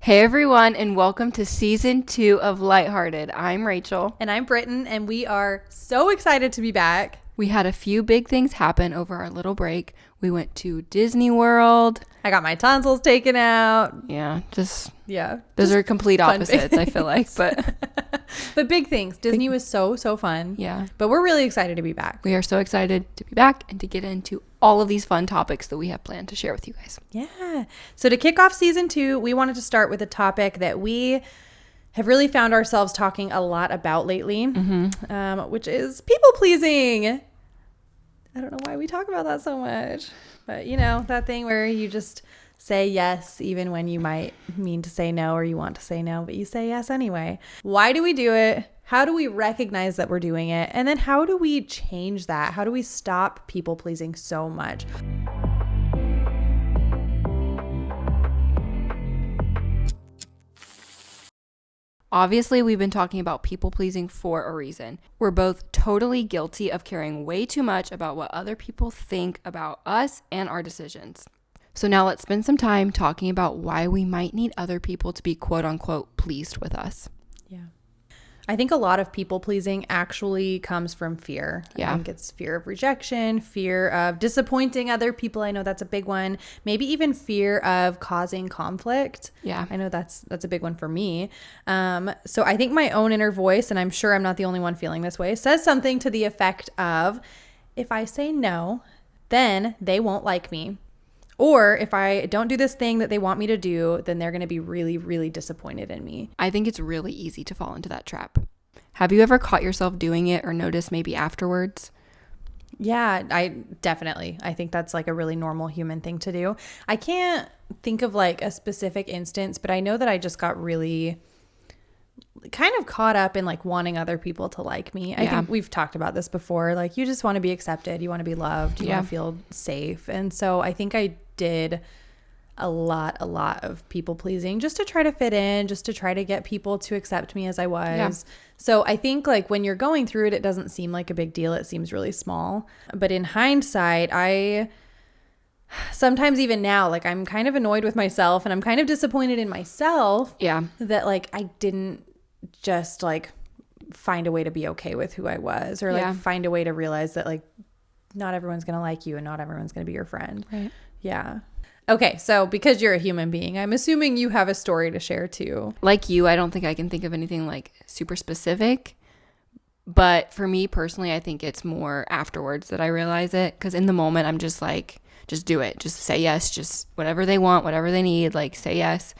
Hey everyone, and welcome to season 2 of LightHearted. I'm Rachel. And I'm Britton, and we are so excited to be back. We had a few big things happen over our little break. We went to Disney World. I got my tonsils taken out. Yeah. Those just are complete opposites, I feel like. But big things. Disney was so fun. Yeah. But we're really excited to be back. We are so excited to be back and to get into all of these fun topics that we have planned to share with you guys. Yeah. So to kick off season 2, we wanted to start with a topic that we have really found ourselves talking a lot about lately, which is people pleasing. I don't know why we talk about that so much, but you know, that thing where you just say yes even when you might mean to say no, or you want to say no, but you say yes anyway. Why do we do it? How do we recognize that we're doing it? And then how do we change that? How do we stop people pleasing so much? Obviously, we've been talking about people pleasing for a reason. We're both totally guilty of caring way too much about what other people think about us and our decisions. So now let's spend some time talking about why we might need other people to be quote unquote pleased with us. Yeah. I think a lot of people pleasing actually comes from fear. Yeah. I think it's fear of rejection, fear of disappointing other people. I know that's a big one. Maybe even fear of causing conflict. Yeah. I know that's a big one for me. So I think my own inner voice, and I'm sure I'm not the only one feeling this way, says something to the effect of, if I say no, then they won't like me. Or if I don't do this thing that they want me to do, then they're going to be really, really disappointed in me. I think it's really easy to fall into that trap. Have you ever caught yourself doing it or noticed maybe afterwards? Yeah, I think that's like a really normal human thing to do. I can't think of like a specific instance, but I know that I just got really kind of caught up in like wanting other people to like me. I think we've talked about this before. Like you just want to be accepted. You want to be loved. You want to feel safe. And so I think I did a lot of people pleasing just to try to fit in, just to try to get people to accept me as I was. Yeah. So I think like when you're going through it, it doesn't seem like a big deal. It seems really small. But in hindsight, I sometimes even now, like I'm kind of annoyed with myself and I'm kind of disappointed in myself. Yeah. That like I didn't just like find a way to be okay with who I was, or like find a way to realize that like not everyone's going to like you and not everyone's going to be your friend. Right. Yeah. Okay. So because you're a human being, I'm assuming you have a story to share too. Like you, I don't think I can think of anything like super specific, but for me personally, I think it's more afterwards that I realize it. Because in the moment I'm just like, just do it. Just say yes. Just whatever they want, whatever they need, like say yes.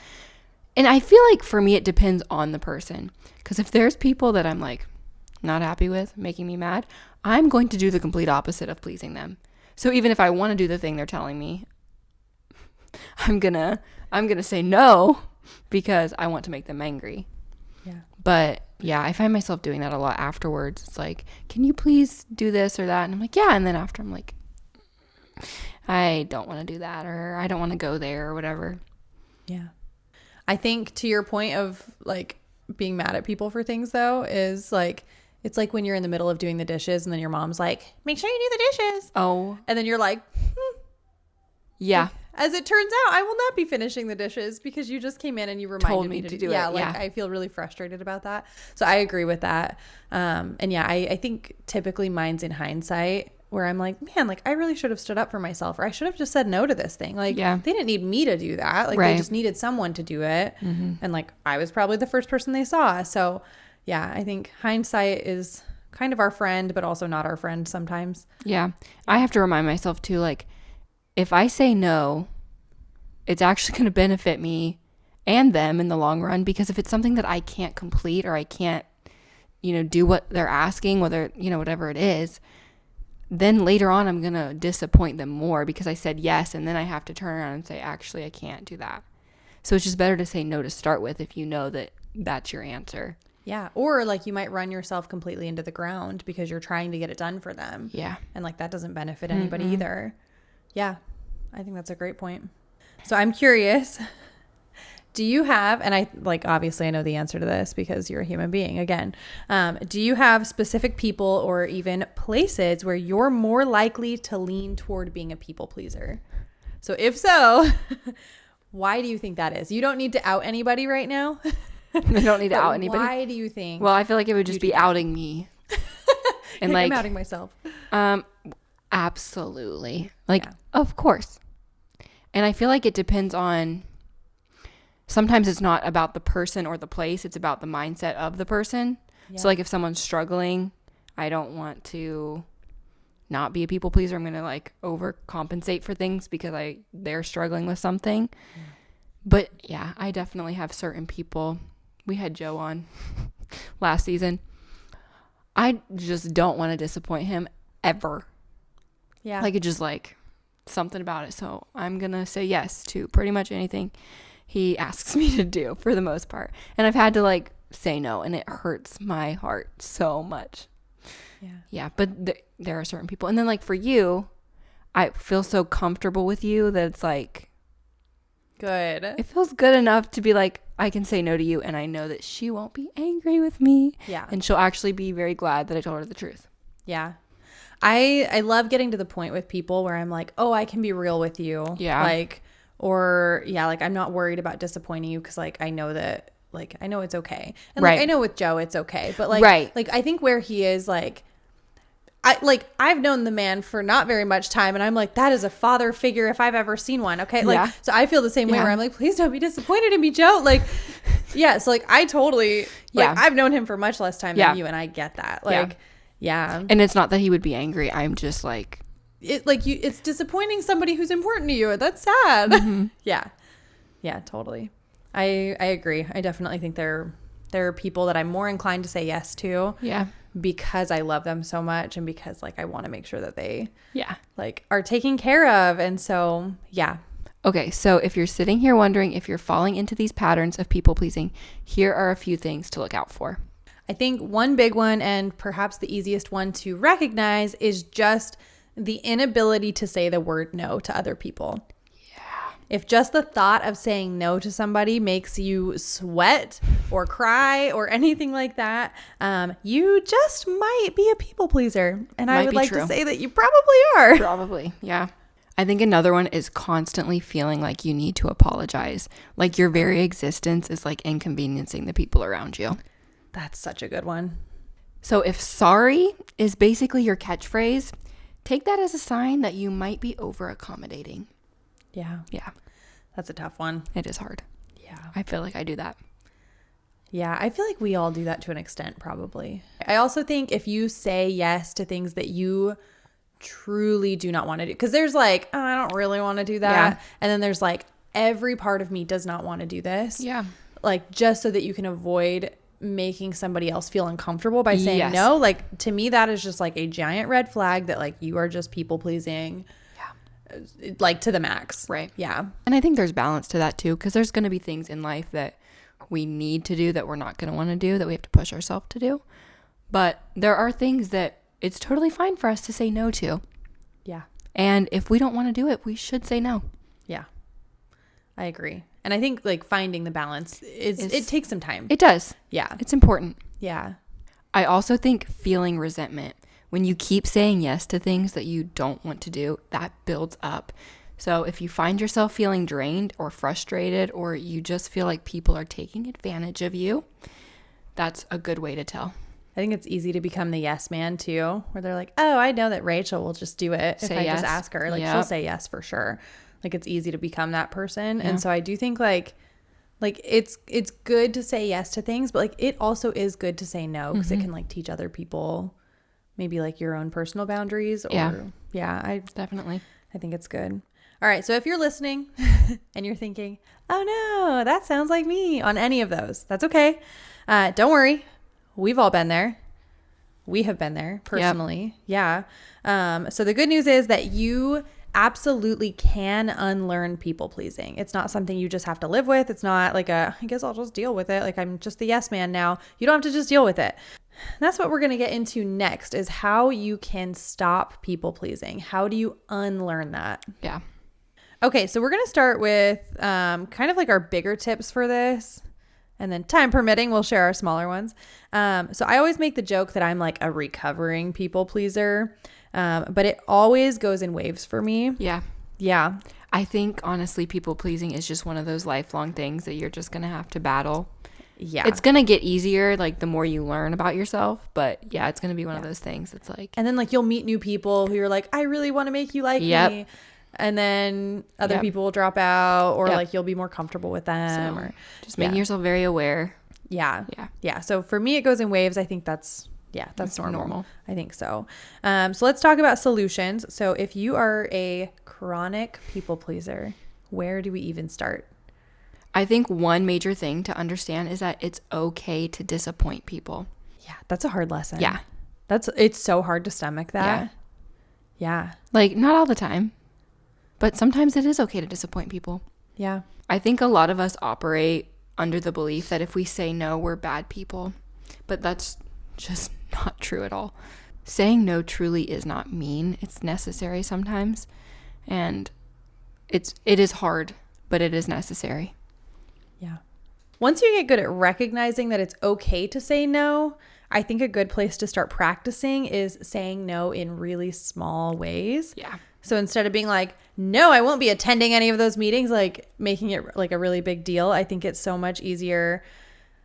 And I feel like for me, it depends on the person. Because if there's people that I'm like not happy with, making me mad, I'm going to do the complete opposite of pleasing them. So even if I want to do the thing they're telling me, I'm gonna say no because I want to make them angry. Yeah. But yeah, I find myself doing that a lot afterwards. It's like, can you please do this or that? And I'm like, yeah. And then after I'm like, I don't want to do that, or I don't want to go there or whatever. Yeah. I think to your point of like being mad at people for things though, is like, it's like when you're in the middle of doing the dishes and then your mom's like, make sure you do the dishes. Oh. And then you're like, yeah. Like, as it turns out, I will not be finishing the dishes because you just came in and you reminded me to do it. Yeah. Like I feel really frustrated about that. So I agree with that. And yeah, I think typically mine's in hindsight, where I'm like, man, like I really should have stood up for myself, or I should have just said no to this thing. Like they didn't need me to do that. Like they just needed someone to do it. Mm-hmm. And like, I was probably the first person they saw. So yeah, I think hindsight is kind of our friend, but also not our friend sometimes. Yeah. I have to remind myself too, like if I say no, it's actually going to benefit me and them in the long run, because if it's something that I can't complete, or I can't, do what they're asking, whether, whatever it is, then later on I'm going to disappoint them more because I said yes, and then I have to turn around and say, actually, I can't do that. So it's just better to say no to start with if you know that that's your answer. Yeah. Or like you might run yourself completely into the ground because you're trying to get it done for them. Yeah. And like that doesn't benefit anybody either. Yeah. I think that's a great point. So I'm curious, do you have, and I like, obviously I know the answer to this because you're a human being again. Do you have specific people or even places where you're more likely to lean toward being a people pleaser? So if so, Why do you think that is? You don't need to out anybody right now. I don't need to out anybody. Why do you think? Well, I feel like it would just be outing me. And I'm outing myself. Absolutely. Like, of course. And I feel like it depends on, sometimes it's not about the person or the place. It's about the mindset of the person. Yeah. So like if someone's struggling, I don't want to not be a people pleaser. I'm going to like overcompensate for things because they're struggling with something. Yeah. But yeah, I definitely have certain people. We had Joe on last season. I just don't want to disappoint him ever. Yeah. Like, it's just like something about it. So I'm going to say yes to pretty much anything he asks me to do for the most part. And I've had to like say no, and it hurts my heart so much. Yeah. Yeah. But there are certain people. And then like for you, I feel so comfortable with you that it's like, good. It feels good enough to be like, I can say no to you, and I know that she won't be angry with me. Yeah. And she'll actually be very glad that I told her the truth. Yeah. I love getting to the point with people where I'm like, oh, I can be real with you. Yeah. Like, or yeah, like I'm not worried about disappointing you because like I know that, like I know it's okay. And like I know with Joe it's okay. But like like I think where he is like, I've known the man for not very much time, and I'm like, that is a father figure if I've ever seen one. Okay. Like, so I feel the same way where I'm like, please don't be disappointed in me, Joe. Like, yeah. So like, I totally, like, I've known him for much less time than you, and I get that. Like, yeah. And it's not that he would be angry. I'm just like, it's disappointing somebody who's important to you. That's sad. Mm-hmm. Yeah. Yeah, totally. I agree. I definitely think there are people that I'm more inclined to say yes to. Yeah. Because I love them so much, and because like I want to make sure that they like are taken care of. And so okay, so if you're sitting here wondering if you're falling into these patterns of people pleasing, here are a few things to look out for. I think one big one, and perhaps the easiest one to recognize, is just the inability to say the word no to other people. If just the thought of saying no to somebody makes you sweat or cry or anything like that, you just might be a people pleaser. And I would like to say that you probably are. Probably, yeah. I think another one is constantly feeling like you need to apologize. Like your very existence is like inconveniencing the people around you. That's such a good one. So if sorry is basically your catchphrase, take that as a sign that you might be over accommodating. Yeah. Yeah. That's a tough one. It is hard. Yeah. I feel like I do that. Yeah. I feel like we all do that to an extent, probably. I also think if you say yes to things that you truly do not want to do, because there's like, oh, I don't really want to do that. Yeah. And then there's like, every part of me does not want to do this. Yeah. Like just so that you can avoid making somebody else feel uncomfortable by saying no. Like to me, that is just like a giant red flag that like you are just people pleasing. Like to the max. Right. Yeah. And I think there's balance to that too, because there's going to be things in life that we need to do that we're not going to want to do, that we have to push ourselves to do. But there are things that it's totally fine for us to say no to. Yeah. And if we don't want to do it, we should say no. Yeah. I agree. And I think like finding the balance it takes some time. It does. Yeah. It's important. Yeah. I also think feeling resentment. When you keep saying yes to things that you don't want to do, that builds up. So if you find yourself feeling drained or frustrated, or you just feel like people are taking advantage of you, that's a good way to tell. I think it's easy to become the yes man too, where they're like, oh, I know that Rachel will just do it if I just ask her. Like she'll say yes for sure. Like it's easy to become that person. Yeah. And so I do think like it's good to say yes to things, but like it also is good to say no, because it can like teach other people maybe like your own personal boundaries. Or I definitely think it's good. All right. So if you're listening and you're thinking, oh no, that sounds like me on any of those, that's okay. Don't worry. We've all been there. We have been there personally. Yep. Yeah. So the good news is that you absolutely can unlearn people pleasing. It's not something you just have to live with. It's not like I guess I'll just deal with it. Like I'm just the yes man now. You don't have to just deal with it. That's what we're going to get into next, is how you can stop people pleasing. How do you unlearn that? Yeah. Okay. So we're going to start with kind of like our bigger tips for this. And then time permitting, we'll share our smaller ones. So I always make the joke that I'm like a recovering people pleaser. But it always goes in waves for me. Yeah. Yeah. I think honestly, people pleasing is just one of those lifelong things that you're just going to have to battle. Yeah. It's going to get easier like the more you learn about yourself, but yeah, it's going to be one of those things. It's like, and then like you'll meet new people who you're like, I really want to make you like me. And then other people will drop out, or like you'll be more comfortable with them, so or just making yourself very aware. Yeah. So for me, it goes in waves. I think that's normal. I think so. So let's talk about solutions. So if you are a chronic people pleaser, where do we even start? I think one major thing to understand is that it's okay to disappoint people. Yeah, that's a hard lesson. Yeah. It's so hard to stomach that. Yeah. Like, not all the time, but sometimes it is okay to disappoint people. Yeah. I think a lot of us operate under the belief that if we say no, we're bad people, but that's just not true at all. Saying no truly is not mean. It's necessary sometimes, and it is hard, but it is necessary. Yeah. Once you get good at recognizing that it's okay to say no, I think a good place to start practicing is saying no in really small ways. Yeah. So instead of being like, no, I won't be attending any of those meetings, like making it like a really big deal, I think it's so much easier,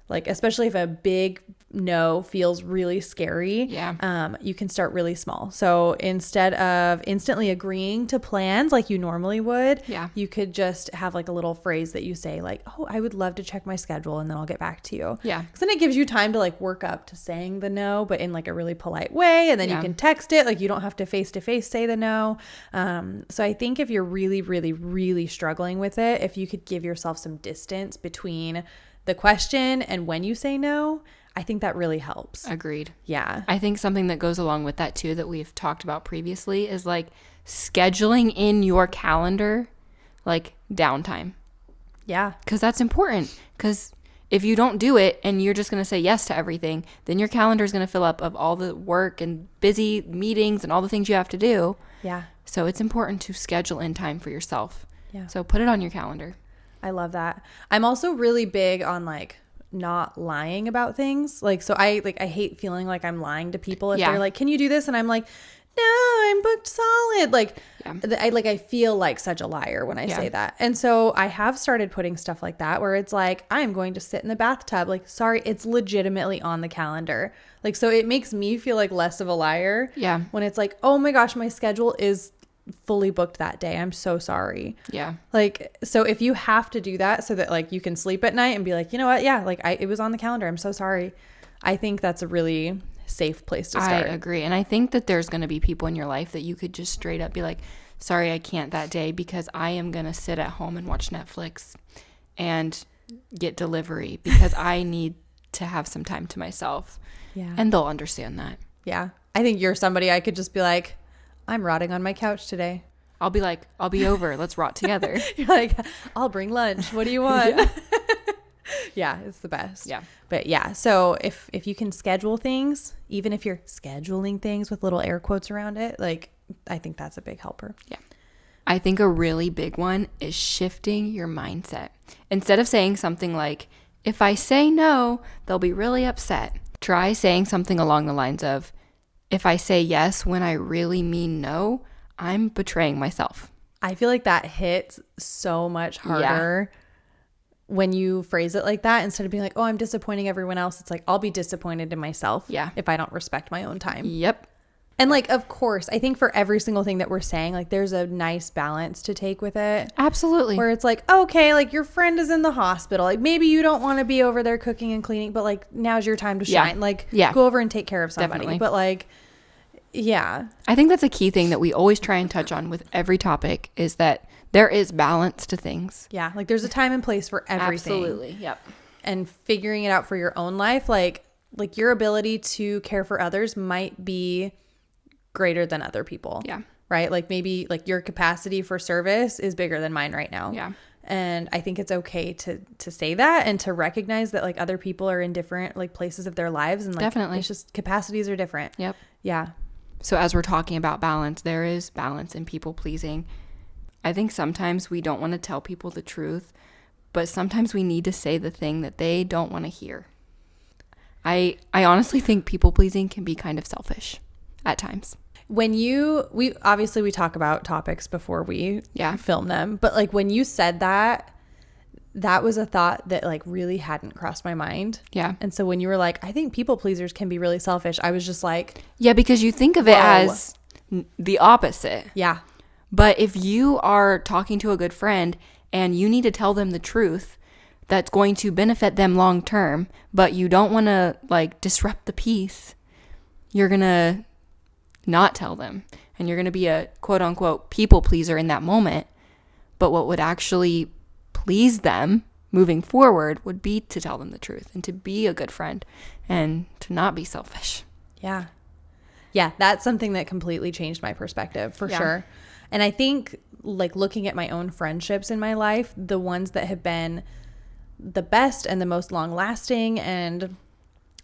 like especially if a big no feels really scary. Yeah. You can start really small. So instead of instantly agreeing to plans like you normally would, you could just have like a little phrase that you say like, oh, I would love to check my schedule and then I'll get back to you. Yeah. Because then it gives you time to like work up to saying the no, but in like a really polite way. And then you can text it. Like you don't have to face say the no. So I think if you're really, really, really struggling with it, if you could give yourself some distance between the question and when you say no, I think that really helps. Agreed. Yeah. I think something that goes along with that too that we've talked about previously is like scheduling in your calendar like downtime. Yeah. Because that's important. Because if you don't do it and you're just going to say yes to everything, then your calendar is going to fill up of all the work and busy meetings and all the things you have to do. Yeah. So it's important to schedule in time for yourself. Yeah. So put it on your calendar. I love that. I'm also really big on like not lying about things. Like, so I hate feeling like I'm lying to people if they're like, can you do this? And I'm like, no, I'm booked solid. Like, I feel like such a liar when I say that. And so I have started putting stuff like that where it's like, I'm going to sit in the bathtub. Like, sorry, it's legitimately on the calendar. Like, so it makes me feel like less of a liar. Yeah. When it's like, oh my gosh, my schedule is fully booked that day. I'm so sorry. Yeah. Like, so if you have to do that so that like you can sleep at night and be like, you know what? Yeah. Like it was on the calendar. I'm so sorry. I think that's a really safe place to start. I agree. And I think that there's going to be people in your life that you could just straight up be like, sorry, I can't that day because I am going to sit at home and watch Netflix and get delivery because I need to have some time to myself. Yeah. And they'll understand that. Yeah. I think you're somebody I could just be like, I'm rotting on my couch today. I'll be like, I'll be over. Let's rot together. You're like, I'll bring lunch. What do you want? Yeah, it's the best. Yeah. But yeah, so if you can schedule things, even if you're scheduling things with little air quotes around it, like I think that's a big helper. Yeah. I think a really big one is shifting your mindset. Instead of saying something like, if I say no, they'll be really upset. Try saying something along the lines of, if I say yes when I really mean no, I'm betraying myself. I feel like that hits so much harder when you phrase it like that. Instead of being like, oh, I'm disappointing everyone else. It's like, I'll be disappointed in myself if I don't respect my own time. Yep. And like, of course, I think for every single thing that we're saying, like there's a nice balance to take with it. Absolutely. Where it's like, okay, like your friend is in the hospital. Like maybe you don't want to be over there cooking and cleaning, but like now's your time to shine. Like go over and take care of somebody. Definitely. But like, yeah. I think that's a key thing that we always try and touch on with every topic is that there is balance to things. Yeah. Like there's a time and place for everything. Absolutely. Yep. And figuring it out for your own life, like your ability to care for others might be greater than other people. Yeah. Right? Like maybe like your capacity for service is bigger than mine right now. Yeah. And I think it's okay to say that and to recognize that like other people are in different like places of their lives and like definitely it's just capacities are different. Yep. Yeah. So as we're talking about balance, there is balance in people pleasing. I think sometimes we don't want to tell people the truth, but sometimes we need to say the thing that they don't want to hear. I honestly think people pleasing can be kind of selfish at times. we talk about topics before we film them, but like when you said that was a thought that like really hadn't crossed my mind. Yeah. And so when you were like, I think people pleasers can be really selfish, I was just like, yeah, because you think of it as the opposite. Yeah. But if you are talking to a good friend and you need to tell them the truth that's going to benefit them long term, but you don't want to like disrupt the peace, you're going to not tell them. And you're going to be a quote unquote people pleaser in that moment. But what would actually please them moving forward would be to tell them the truth and to be a good friend and to not be selfish. Yeah. Yeah, that's something that completely changed my perspective for sure. And I think like looking at my own friendships in my life, the ones that have been the best and the most long lasting and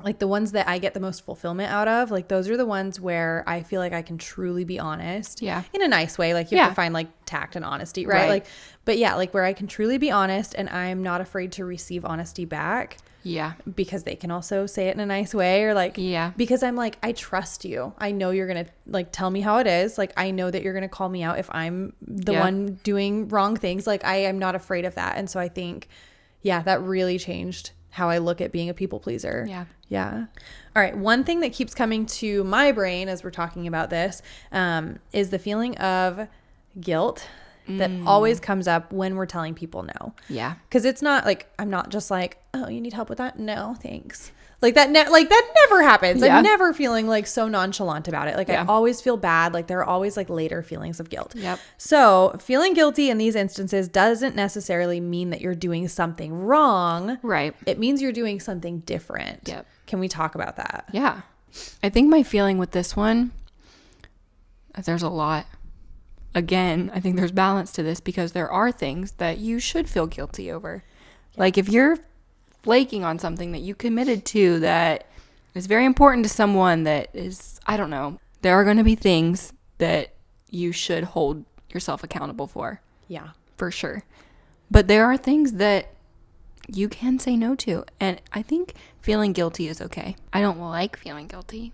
like the ones that I get the most fulfillment out of, like those are the ones where I feel like I can truly be honest. Yeah. In a nice way. Like you have to find like tact and honesty, right? Like, but yeah, like where I can truly be honest and I'm not afraid to receive honesty back. Yeah. Because they can also say it in a nice way or like, because I'm like, I trust you. I know you're going to like tell me how it is. Like, I know that you're going to call me out if I'm the one doing wrong things. Like I am not afraid of that. And so I think, that really changed how I look at being a people pleaser. Yeah. Yeah. All right. One thing that keeps coming to my brain as we're talking about this is the feeling of guilt that always comes up when we're telling people no. Yeah. Because it's not like, I'm not just like, oh, you need help with that? No, thanks. Like that never happens. I'm never feeling like so nonchalant about it. Like I always feel bad. Like there are always like later feelings of guilt. Yep. So feeling guilty in these instances doesn't necessarily mean that you're doing something wrong. Right. It means you're doing something different. Yep. Can we talk about that? Yeah. I think my feeling with this one, there's a lot. Again, I think there's balance to this because there are things that you should feel guilty over. Yeah. Like if you're flaking on something that you committed to that is very important to someone that is, I don't know, there are going to be things that you should hold yourself accountable for. Yeah. For sure. But there are things that you can say no to. And I think feeling guilty is okay. I don't like feeling guilty.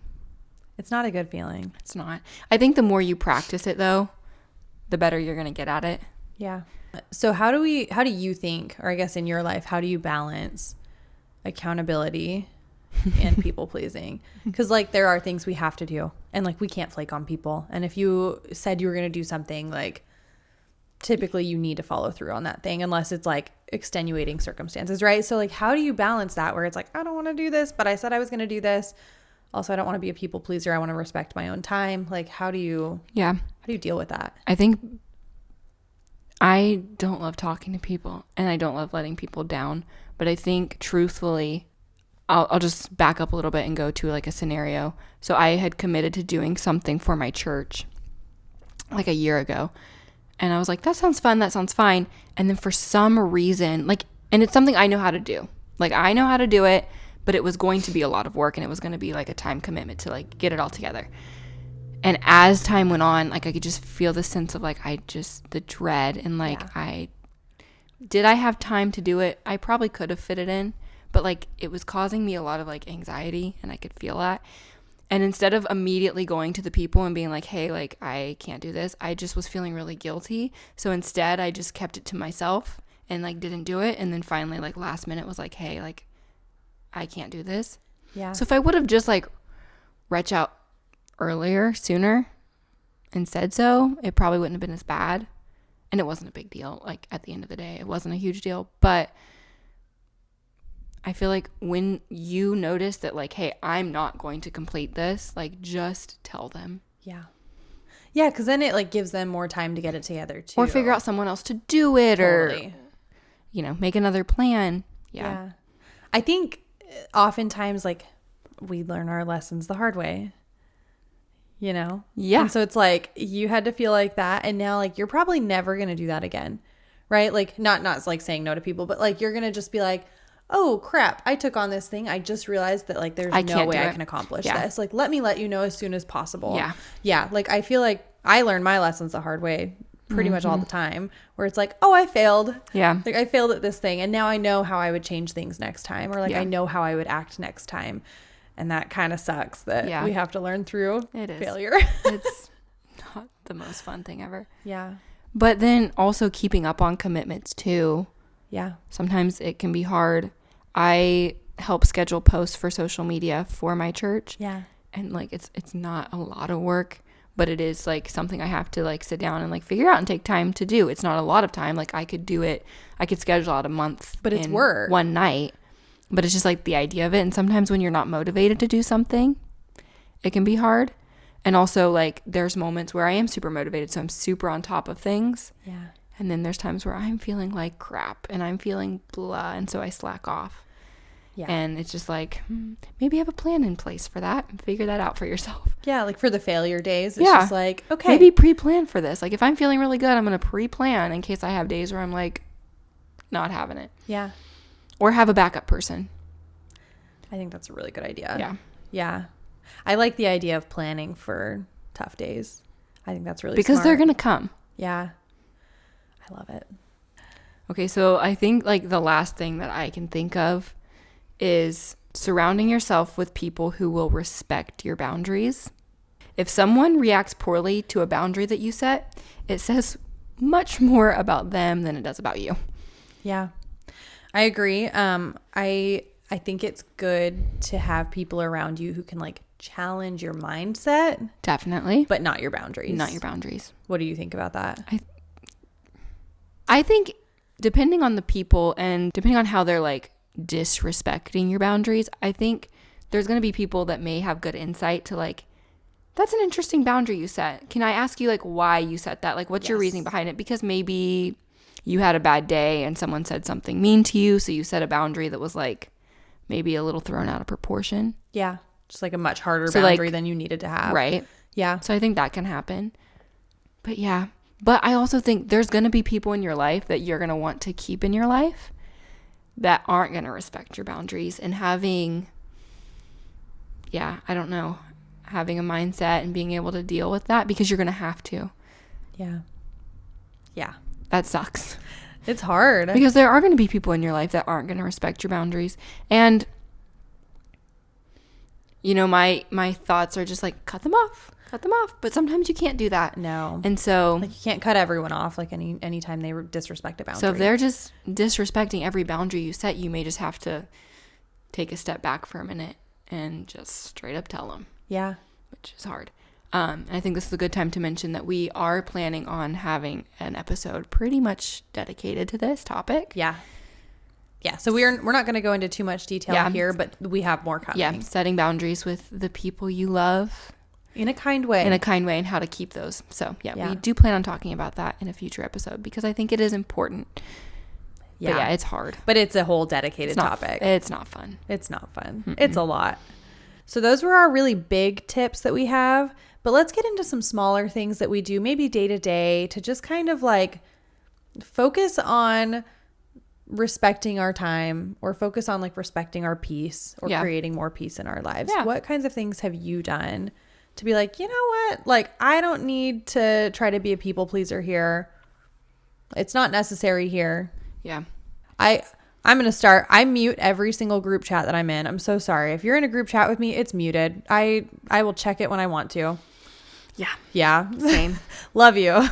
It's not a good feeling. It's not. I think the more you practice it though, the better you're going to get at it. Yeah. So how do you think, or I guess in your life, how do you balance accountability and people pleasing? Because like there are things we have to do and like we can't flake on people. And if you said you were going to do something, like typically you need to follow through on that thing unless it's like extenuating circumstances, right? So like how do you balance that where it's like, I don't want to do this, but I said I was going to do this. Also, I don't want to be a people pleaser. I want to respect my own time. Like how do you deal with that? I think I don't love talking to people and I don't love letting people down. But I think truthfully, I'll just back up a little bit and go to like a scenario. So I had committed to doing something for my church like a year ago. And I was like, that sounds fun. That sounds fine. And then for some reason, like, and it's something I know how to do. Like I know how to do it, but it was going to be a lot of work and it was going to be like a time commitment to like get it all together. And as time went on, like I could just feel the sense of like, the dread and like, did I have time to do it? I probably could have fit it in, but like it was causing me a lot of like anxiety and I could feel that. And instead of immediately going to the people and being like, hey, like I can't do this, I just was feeling really guilty. So instead I just kept it to myself and like didn't do it. And then finally like last minute was like, hey, like I can't do this. Yeah. So if I would have just like reached out sooner and said so, it probably wouldn't have been as bad. And it wasn't a big deal. Like at the end of the day, it wasn't a huge deal. But I feel like when you notice that like, hey, I'm not going to complete this, like just tell them. Yeah. Yeah, because then it like gives them more time to get it together too. Or figure out someone else to do it or, make another plan. Yeah. I think oftentimes like we learn our lessons the hard way. Yeah. And so it's like you had to feel like that and now like you're probably never going to do that again. Right? Like not like saying no to people, but like you're going to just be like, oh crap, I took on this thing. I just realized that like there's no way I can accomplish this. Like let me let you know as soon as possible. Yeah. Yeah. Like I feel like I learned my lessons the hard way pretty much all the time where it's like, oh, I failed. Yeah. Like I failed at this thing and now I know how I would change things next time or like I know how I would act next time. And that kind of sucks that we have to learn through failure. It's not the most fun thing ever. Yeah. But then also keeping up on commitments too. Yeah. Sometimes it can be hard. I help schedule posts for social media for my church. Yeah. And like it's not a lot of work, but it is like something I have to like sit down and like figure out and take time to do. It's not a lot of time. Like I could do it. I could schedule out a month. But it's work. One night. But it's just like the idea of it. And sometimes when you're not motivated to do something, it can be hard. And also like there's moments where I am super motivated. So I'm super on top of things. Yeah. And then there's times where I'm feeling like crap and I'm feeling blah. And so I slack off. Yeah. And it's just like, maybe have a plan in place for that and figure that out for yourself. Yeah. Like for the failure days, it's just like, okay. Maybe pre-plan for this. Like if I'm feeling really good, I'm going to pre-plan in case I have days where I'm like not having it. Yeah. Or have a backup person. I think that's a really good idea. Yeah. Yeah. I like the idea of planning for tough days. I think that's really because smart. they're going to come. Yeah. I love it. Okay. So I think like the last thing that I can think of is surrounding yourself with people who will respect your boundaries. If someone reacts poorly to a boundary that you set, it says much more about them than it does about you. Yeah. I agree. I think it's good to have people around you who can like challenge your mindset. Definitely. But not your boundaries. Not your boundaries. What do you think about that? I think depending on the people and depending on how they're like disrespecting your boundaries, I think there's going to be people that may have good insight to like, that's an interesting boundary you set. Can I ask you like why you set that? Like what's your reasoning behind it? Because maybe you had a bad day and someone said something mean to you. So you set a boundary that was like maybe a little thrown out of proportion. Yeah. Just like a much harder boundary than you needed to have. Right. Yeah. So I think that can happen. But yeah. But I also think there's going to be people in your life that you're going to want to keep in your life that aren't going to respect your boundaries, and having a mindset and being able to deal with that, because you're going to have to. Yeah. Yeah. That sucks. It's hard. Because there are going to be people in your life that aren't going to respect your boundaries. And, you know, my thoughts are just like, cut them off. But sometimes you can't do that. No. And so. Like you can't cut everyone off like anytime they disrespect a boundary. So if they're just disrespecting every boundary you set, you may just have to take a step back for a minute and just straight up tell them. Yeah. Which is hard. And I think this is a good time to mention that we are planning on having an episode pretty much dedicated to this topic. Yeah. Yeah. So we're not going to go into too much detail here, but we have more coming. Yeah. Setting boundaries with the people you love. In a kind way. And how to keep those. So, yeah, we do plan on talking about that in a future episode because I think it is important. Yeah. But yeah, it's hard. But it's a whole dedicated topic. It's not fun. It's not fun. Mm-mm. It's a lot. So those were our really big tips that we have. But let's get into some smaller things that we do maybe day to day to just kind of like focus on respecting our time or focus on like respecting our peace or creating more peace in our lives. Yeah. What kinds of things have you done to be like, you know what? Like, I don't need to try to be a people pleaser here. It's not necessary here. Yeah. I'm going to start. I mute every single group chat that I'm in. I'm so sorry. If you're in a group chat with me, it's muted. I will check it when I want to. Yeah. Yeah. Same. Love you.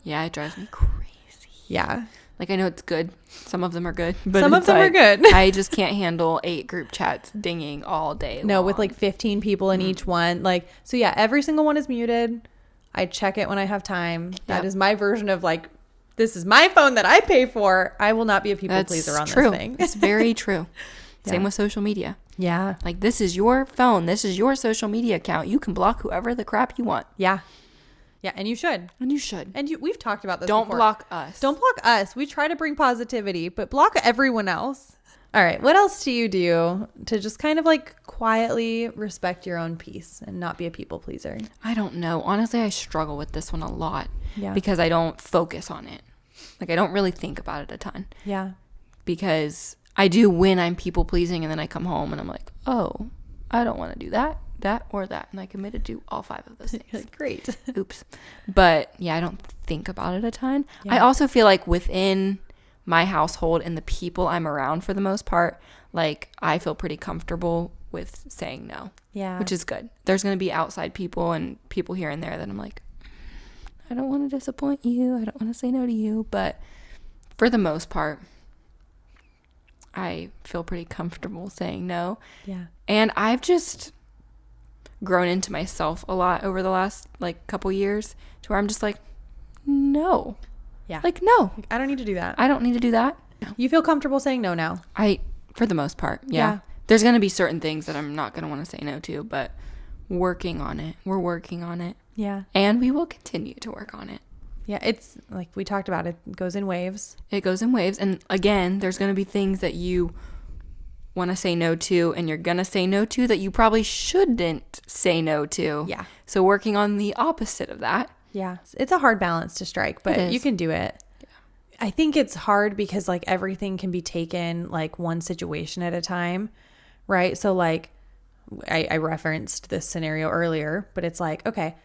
Yeah. It drives me crazy. Yeah. Like, I know it's good. Some of them are good. But some of them are good. I just can't handle 8 group chats dinging all day long. No, with like 15 people in each one. Like, so yeah, every single one is muted. I check it when I have time. That is my version of like, this is my phone that I pay for. I will not be a people pleaser on this thing. It's very true. Same with social media. Yeah. Like, this is your phone. This is your social media account. You can block whoever the crap you want. Yeah. Yeah, and you should. And we've talked about this before. Don't block us. Don't block us. We try to bring positivity, but block everyone else. All right. What else do you do to just kind of like quietly respect your own peace and not be a people pleaser? I don't know. Honestly, I struggle with this one a lot because I don't focus on it. Like, I don't really think about it a ton. Yeah. Because I do when I'm people pleasing and then I come home and I'm like, oh, I don't want to do that or that. And I committed to all 5 of those things. Great. Oops. But yeah, I don't think about it a ton. Yeah. I also feel like within my household and the people I'm around for the most part, like I feel pretty comfortable with saying no. Yeah. Which is good. There's going to be outside people and people here and there that I'm like, I don't want to disappoint you. I don't want to say no to you. But for the most part, I feel pretty comfortable saying no. Yeah. And I've just grown into myself a lot over the last like couple years to where I'm just like, no. Yeah. Like, no. I don't need to do that. I don't need to do that. You feel comfortable saying no now? For the most part, yeah. There's going to be certain things that I'm not going to want to say no to, but working on it. We're working on it. Yeah. And we will continue to work on it. Yeah, it's like we talked about, it goes in waves. It goes in waves. And again, there's going to be things that you want to say no to and you're going to say no to that you probably shouldn't say no to. Yeah. So working on the opposite of that. Yeah. It's a hard balance to strike, but you can do it. Yeah. I think it's hard because like everything can be taken like one situation at a time, right? So like I referenced this scenario earlier, but it's like, okay,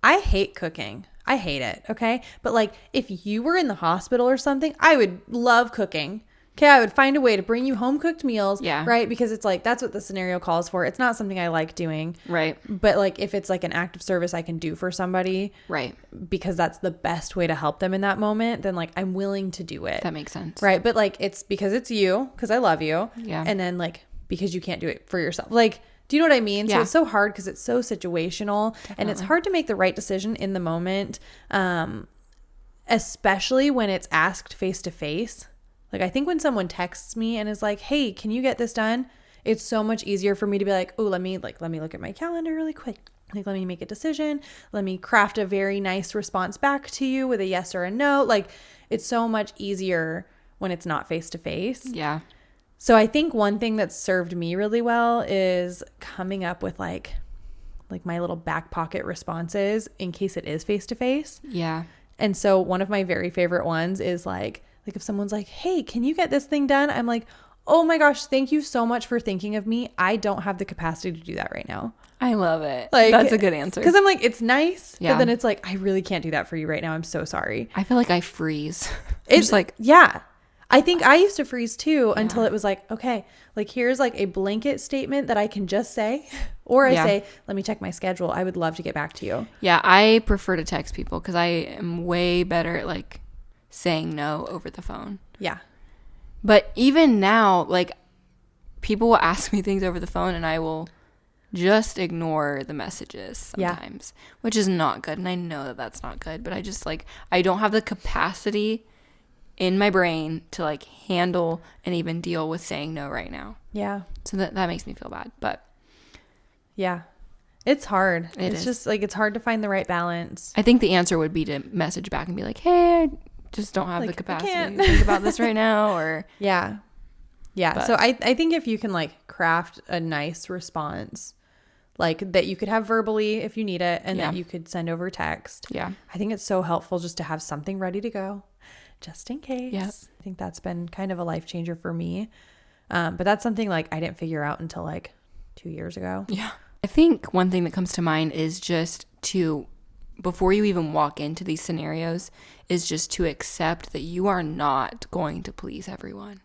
I hate cooking. I hate it. Okay. But like if you were in the hospital or something, I would love cooking. Okay. I would find a way to bring you home cooked meals. Yeah. Right. Because it's like, that's what the scenario calls for. It's not something I like doing. Right. But like if it's like an act of service I can do for somebody. Right. Because that's the best way to help them in that moment, then like I'm willing to do it. That makes sense. Right. But like it's because it's you, because I love you. Yeah. And then like because you can't do it for yourself. Like, do you know what I mean? Yeah. So it's so hard because it's so situational. Definitely. And it's hard to make the right decision in the moment, especially when it's asked face to face. Like I think when someone texts me and is like, hey, can you get this done? It's so much easier for me to be like, oh, let me look at my calendar really quick. Like, let me make a decision. Let me craft a very nice response back to you with a yes or a no. Like it's so much easier when it's not face to face. Yeah. So I think one thing that's served me really well is coming up with like my little back pocket responses in case it is face to face. Yeah. And so one of my very favorite ones is like if someone's like, hey, can you get this thing done? I'm like, oh my gosh, thank you so much for thinking of me. I don't have the capacity to do that right now. I love it. Like, that's a good answer. Because I'm like, it's nice. Yeah. But then it's like, I really can't do that for you right now. I'm so sorry. I feel like I freeze. It's just like, yeah. I think I used to freeze too until it was like, okay, like here's like a blanket statement that I can just say. Or I say, let me check my schedule. I would love to get back to you. Yeah, I prefer to text people because I am way better at like saying no over the phone. Yeah. But even now, like people will ask me things over the phone and I will just ignore the messages sometimes, which is not good. And I know that that's not good, but I just like, I don't have the capacity in my brain to like handle and even deal with saying no right now. Yeah. So that makes me feel bad, but yeah, it's hard. It's just like, it's hard to find the right balance. I think the answer would be to message back and be like, hey, I just don't have like, the capacity to think about this right now. Or yeah. But, so I think if you can like craft a nice response, like that you could have verbally if you need it and that you could send over text. Yeah. I think it's so helpful just to have something ready to go just in case. Yeah. I think that's been kind of a life changer for me. But that's something like I didn't figure out until like 2 years ago. Yeah. I think one thing that comes to mind is just to, before you even walk into these scenarios, is just to accept that you are not going to please everyone.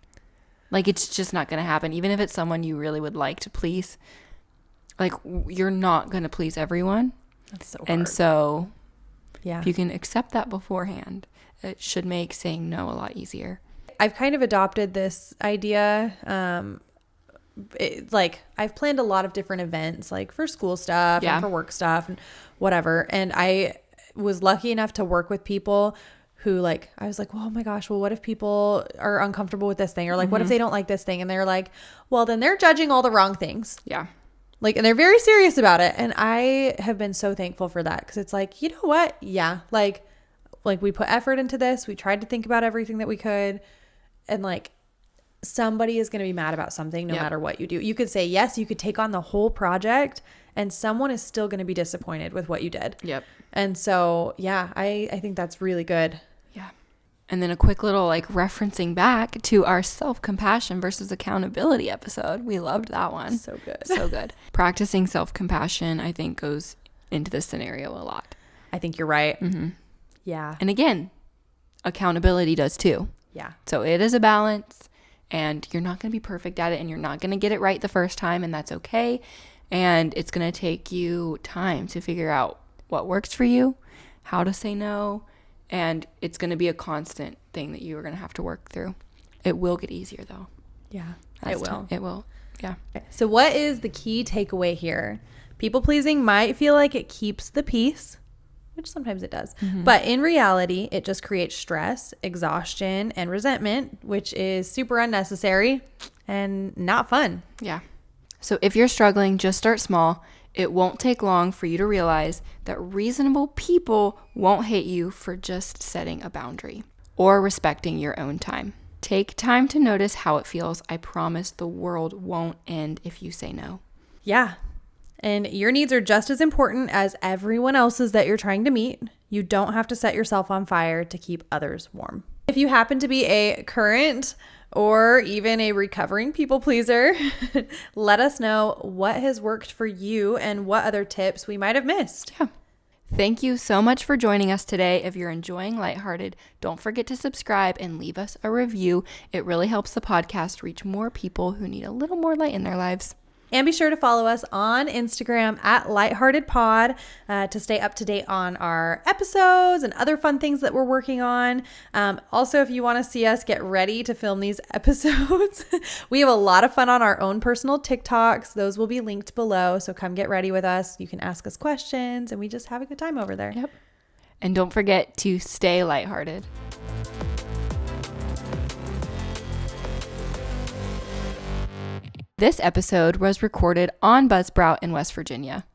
Like, it's just not going to happen. Even if it's someone you really would like to please, like, you're not going to please everyone. That's so hard. And so, yeah, if you can accept that beforehand, it should make saying no a lot easier. I've kind of adopted this idea. Like I've planned a lot of different events, like for school stuff and for work stuff and whatever. And I was lucky enough to work with people who like, I was like, well, oh my gosh, well, what if people are uncomfortable with this thing? Or like, what if they don't like this thing? And they're like, well, then they're judging all the wrong things. Yeah. Like, and they're very serious about it. And I have been so thankful for that. Cause it's like, you know what? Yeah. Like we put effort into this. We tried to think about everything that we could. And like, somebody is going to be mad about something no matter what you do. You could say yes, you could take on the whole project and someone is still going to be disappointed with what you did. Yep. And so, yeah, I think that's really good. Yeah. And then a quick little like referencing back to our self-compassion versus accountability episode. We loved that one. So good. So good. Practicing self-compassion, I think, goes into this scenario a lot. I think you're right. Mm-hmm. Yeah. And again, accountability does too. Yeah. So it is a balance. and you're not going to be perfect at it, and you're not going to get it right the first time, and that's okay. And it's going to take you time to figure out what works for you, how to say no, and it's going to be a constant thing that you are going to have to work through. It will get easier though. Yeah, It will. Yeah. So what is the key takeaway here? People pleasing might feel like it keeps the peace, which sometimes it does. But in reality, it just creates stress, exhaustion, and resentment, which is super unnecessary and not fun. Yeah. So if you're struggling, just start small. It won't take long for you to realize that reasonable people won't hate you for just setting a boundary or respecting your own time. Take time to notice how it feels. I promise the world won't end if you say no. Yeah. And your needs are just as important as everyone else's that you're trying to meet. You don't have to set yourself on fire to keep others warm. If you happen to be a current or even a recovering people pleaser, let us know what has worked for you and what other tips we might have missed. Yeah. Thank you so much for joining us today. If you're enjoying LightHearted, don't forget to subscribe and leave us a review. It really helps the podcast reach more people who need a little more light in their lives. And be sure to follow us on Instagram at LightHeartedPod to stay up to date on our episodes and other fun things that we're working on. Also, if you want to see us get ready to film these episodes, we have a lot of fun on our own personal TikToks. Those will be linked below. So come get ready with us. You can ask us questions and we just have a good time over there. Yep. And don't forget to stay lighthearted. This episode was recorded on Buzzsprout in West Virginia.